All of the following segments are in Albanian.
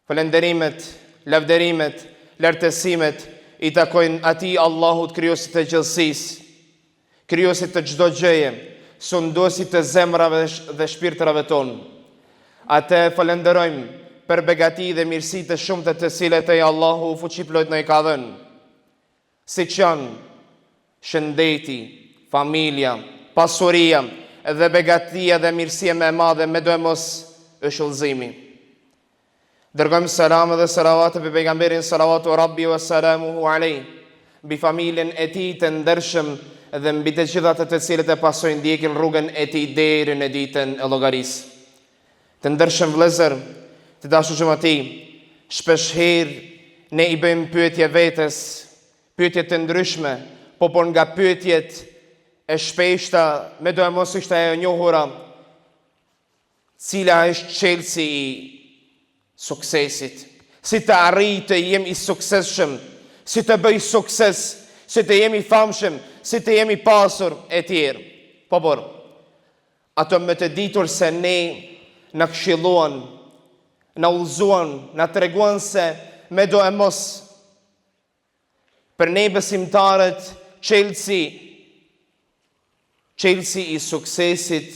Falenderimet, lavderimet, lartësimet i takojnë atij Allahut krijuesit të gjithësisë, krijuesit të çdo gjëje, sunduesit të zemrave dhe shpirtrave tonë. Atë falenderojmë për begati dhe mirësi të shumta të cilat ai Allahu fuqiplot na i ka dhënë. Siç janë shëndeti, familja, pasuria dhe begatia dhe mirësia më e madhe, me do mos është udhëzimi. Dërgojmë selam dhe salavat për pejgamberin salawatu rabbi wa salamuhu alej, mbi familjen e tij të ndershëm dhe mbi të gjitha të cilët e pasojnë ndjekin rrugën e tij deri në ditën e llogarisë. Të ndershëm vëllezër, të dashur xhamati, shpesh herë ne i bëjmë pyetje vetes, pyetje të ndryshme, por nga pyetjet e shpeshta, me do e mos ishte e njohura, cila është çelësi i suksesit, si të arrijë të jemi i suksesshëm, si të bëj sukses, si të jemi famshëm, si të jemi pasur e tjerë. Por, ato me të ditur se ne na këshilluan, na udhëzuan, na treguan se me do e mos për ne besimtarët çelësi i suksesit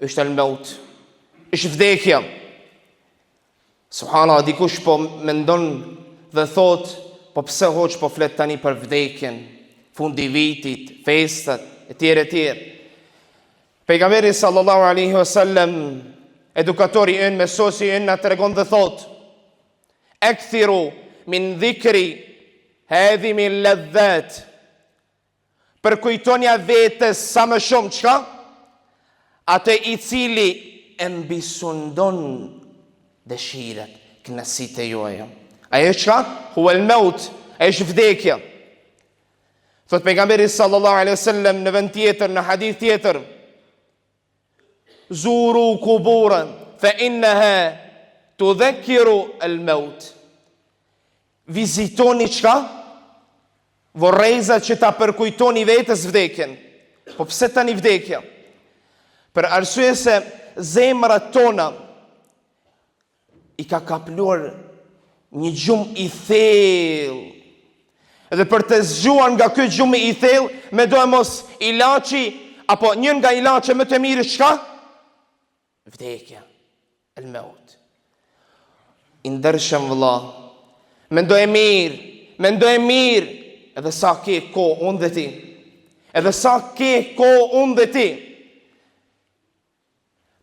është al-maut, është vdekja. Subhanallah, dikush po mendon dhe thot, po pse hoç po flet tani për vdekjen, fundi vitit, festat, etj. Pejgamberi sallallahu alaihi wasallam, edukatori ynë, mësuesi ynë, na tregon dhe thot: "Akthiru min dhikri hadhimi ladhat." Përkujtonja vetes sa më shumë çka? Atë i cili e mbisundon dëshirat, kënaqësitë juaja. Ajo çka? Huwa al-maut, është vdekja. Thot pejgamberi sallallahu alaihi wasallam në vend tjetër, në hadith tjetër: "Zuru quburan fa innaha tudhakkiru al-maut." Vizitoni çka? Vorrezat që ta përkujtoni vetes vdekjen. Po pse tani vdekja? Për arsye se zemrat tona i ka kapluar një gjumë i thellë. Edhe për të zgjuar nga ky gjumë i thellë, me do e mos ilaçi, apo një nga ilaçe më të mirë çka? Vdekja, el-maut. I ndershëm vëlla, mendoj e mirë, edhe sa ke kohë unë dhe ti. Edhe sa ke kohë unë dhe ti.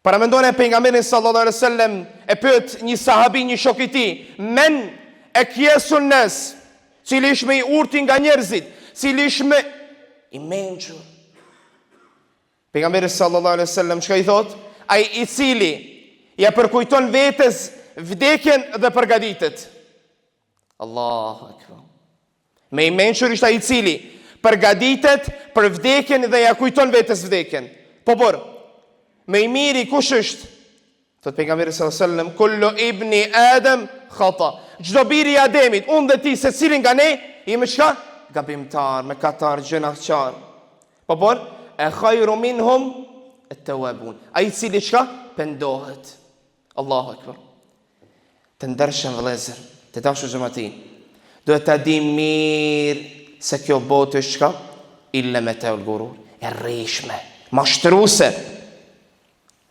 Para mendojnë e pejgamberin sallallahu alaihi wasallam, e pyet një sahabi, një shok i tij: "Men akyasun nas?" Cili është më i urti nga njerëzit, cili është më i mençur? Pejgamberi sallallahu alaihi wasallam çka i thot? Ai i cili ja përkujton vetes vdekjen dhe përgatitet. Allahu akbar. Më i mençur është ai i cili përgatitet për vdekjen dhe ja kujton vetes vdekjen. Por më i miri kush është? Thot pejgamberi sallallahu alaihi wasallam: "Kullu ibni Adam khata." Çdo biri i Ademit, unë dhe ti, secili nga ne, jemi çka? Gabimtar, mëkatar, gjënaqtar. Por e khayru minhum at-tawwabun. Ai i cili çka? Pendohet. Allahu akbar. Të ndershëm vëllezër, të dashur xhamati, duhet ta dim mirë se kjo botë është çka? Illa mata'ul ghurur. E rreshme,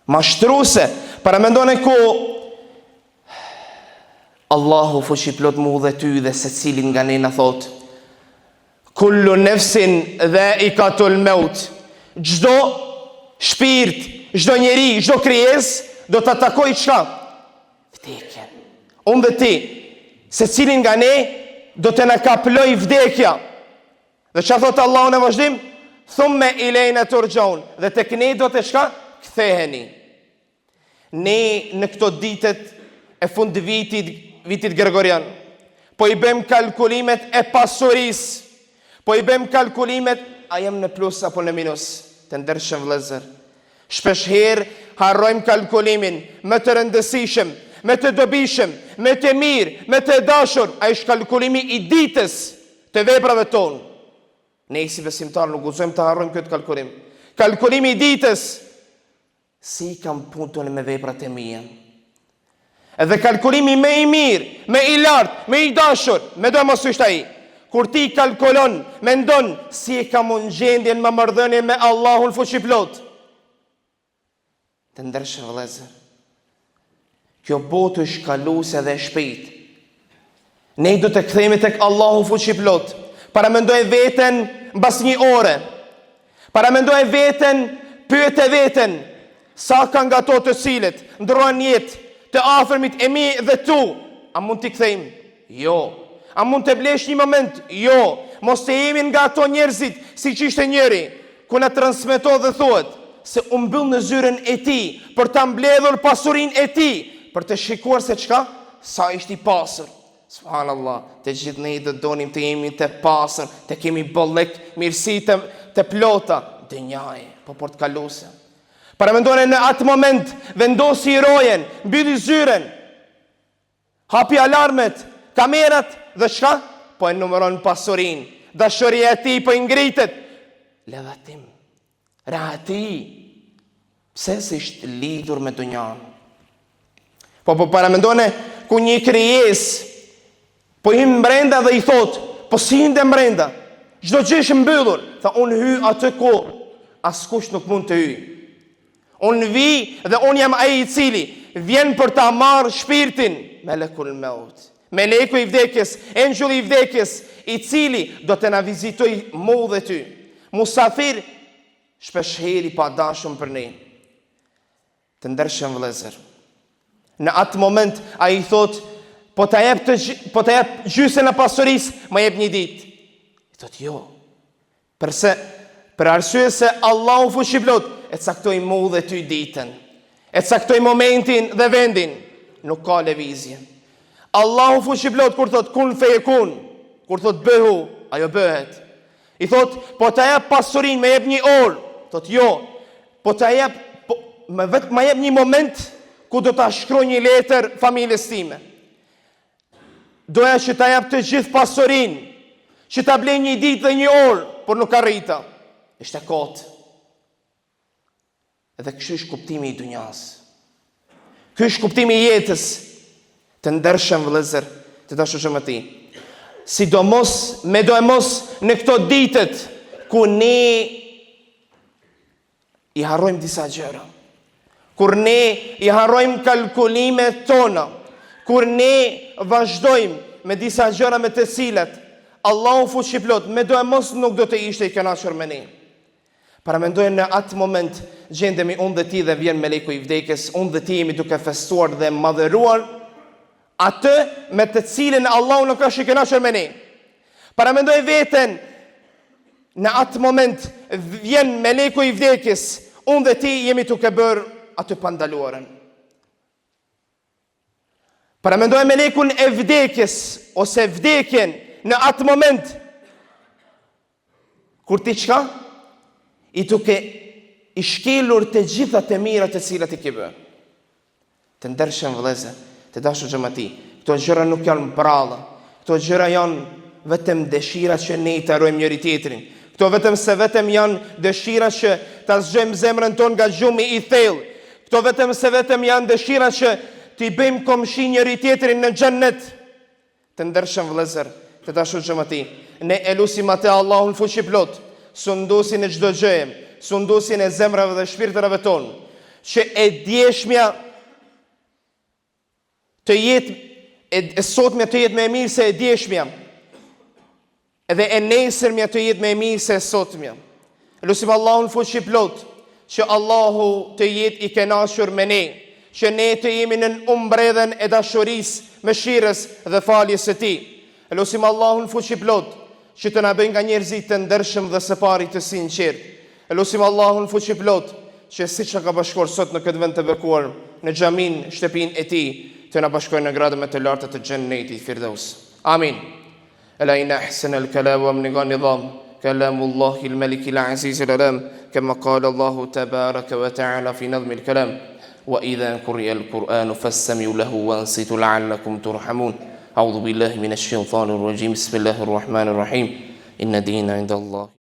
mashtruese. Para mendone ku Allahu fuqi plot mu dhe ty dhe se cilin nga ne na thot: "Kullu nafsin dha'iqatul maut." Çdo shpirt, çdo njeri, çdo krijesë do ta takojë çka? Vdekjen. Unë dhe ti, se cilin nga ne do të na kaploj vdekja. Dhe çfarë thot Allahu në vazhdim? "Thumma ilayna turjaun." Dhe tek ne do të çka? Ktheheni. Ne në këto ditët e fund vitit gregorian, po i bëm kalkulimet e pasurisë, po i bëm kalkulimet a jam në plus apo në minus. Të ndershëm vëllezër, shpesh herë harrojmë kalkulimin më të rëndësishëm, më të dobishëm, më të mirë, më të dashur. Ai është kalkulimi i ditës të veprave tonë. Ne si besimtar nuk guxojmë të harrojmë këtë kalkulim. Kalkulimi i ditës: si kam punë tonë me veprat e mia? Edhe kalkulimi me i mirë, me i lartë, me i dashur, me do mos është ai. Kur ti kalkulon, mendon si e ka mund gjendjen me marrëdhënie me Allahun fuqiplot. Të ndershëm vëllezër, kjo botë është kaluese dhe e shpejtë. Ne do të kthehemi tek Allahu fuqiplot. Paramendoj veten mbas një ore. Paramendoj veten, pyet veten, sa ka nga ato të cilët ndrojnë jetë të afërmit e mi dhe tu, a mund t'i kthejmë? Jo. A mund të blesh një moment? Jo. Mos të jemi nga ato njerëzit, si që ishte njëri, ku na transmeto dhe thuhet, se u mbyll në zyrën e tij për ta mbledhur pasurinë e tij, për të shikuar se çka, sa ishte i pasur. Subhanallah, të gjithë ne do donim të jemi të pasur, të kemi bollek, mirësi të plota, dënjaje, po për të kaluese. Paramendone në atë moment, vendosi rojen, mbylli zyren, hapi alarmet, kamerat dhe çka? Po e numëron pasurinë, dashuria e tij po i ngritet. Ledhatim, rahati, pse s'ishte lidhur me dunjan. Po paramendone ku një krijesë po hyn brenda dhe i thot, po si hyn brenda? Çdo gjë është mbyllur. Tha, unë hy atë ku askush nuk mund të hyjë. Unë vi dhe unë jam ai i cili vjen për ta marrë shpirtin, melekul maut, meleku i vdekjes, engjulli i vdekjes, i cili do të na vizitoj mu dhe ty. Musafir, shpeshherë pa dashur për ne. Të ndershëm vëllezër, në atë moment ai thot, po ta jep gjysën e pasurisë, më jep një ditë. I thot jo. Për arsye se Allahu fuqiplot e caktoi mu dhe ty ditën, e caktoi momentin dhe vendin, nuk ka lëvizje. Allahu fuqiplot kur thot kun feyekun, kur thot bëhu, ajo bëhet. I thot, po ta jep pasurinë, më jep një orë. Thot jo, po ta jep, vetëm më jep një moment ku do ta shkruaj një letër familjes time. Doja që ta jep të gjithë pasurinë, që ta blej një ditë dhe një orë, por nuk arrita. Ishte kotë. Edhe kështu është kuptimi i dunjas. Ky është kuptimi i jetës. Të ndershëm vëllezër, të dashur xhamati. Sidomos me do e mos në këto ditët ku ne i harrojmë disa gjëra. Kur ne i harrojmë kalkulimet tona, kur ne vazhdojmë me disa gjëra me të cilat Allahu fuqiplot, me do e mos nuk do të ishte i kënaqur me ne. Paramendojmë në atë moment, gjendemi unë dhe ti dhe vjen meleku i vdekjes, unë dhe ti jemi duke festuar dhe madhëruar atë me të cilin Allahu nuk është i kënaqur me ne. Paramendoj veten, në atë moment vjen meleku i vdekjes, unë dhe ti jemi duke bërë atë pandaluarën. Paramendoj melekun e vdekjes ose vdekjen në atë moment kur ti çka? I duke i shkelur të gjitha të mira të cilat i ke bërë. Të ndershëm vëllezër, të dashur xhamati, këto gjëra nuk janë mbralla. Këto gjëra janë vetëm dëshira që ne i tarojmë njëri tjetrin. Këto vetëm janë dëshira që ta zgjojmë zemrën tonë nga gjumi i thellë. Këto vetëm janë dëshira që t'i bëjmë komshi njëri tjetrin në xhennet. Të ndershëm vëllezër, të dashur xhamati, ne elusim atë Allahun fuqiplot, sundusin e çdo gjëje, sundusin e zemrave dhe shpirtërave tonë, që e djeshmja të jetë, e sotmja të jetë me e mirë se e djeshmja, edhe e nesërmja të jetë me e mirë se e sotmja. Lusim Allahun fuqiplot, që Allahu të jetë i kënaqur me ne, që ne të jemi në umbredhen e dashurisë, mëshirës dhe faljes së tij. Lusim Allahun fuqiplot, që të na bëjë nga njerëzit të ndershëm dhe së pari të sinqert. Lusim Allahun fuqiplot, që siç ka bashkuar sot në këtë vend të bekuar, në xhamin, shtëpinë e tij, të na bashkojë në gradë më të larta të xhennetit Firdaus. Amin. Ela in ahsana al-kalam wa min nizam kalamullahi al-malik al-aziz al-alam kama qala Allah tabaraka wa ta'ala fi nazm al-kalam wa idha quri'a al-Qur'an fastami'u lahu wa ansitu la'allakum turhamun. أعوذ بالله من الشيطان الرجيم بسم الله الرحمن الرحيم إن دين عند الله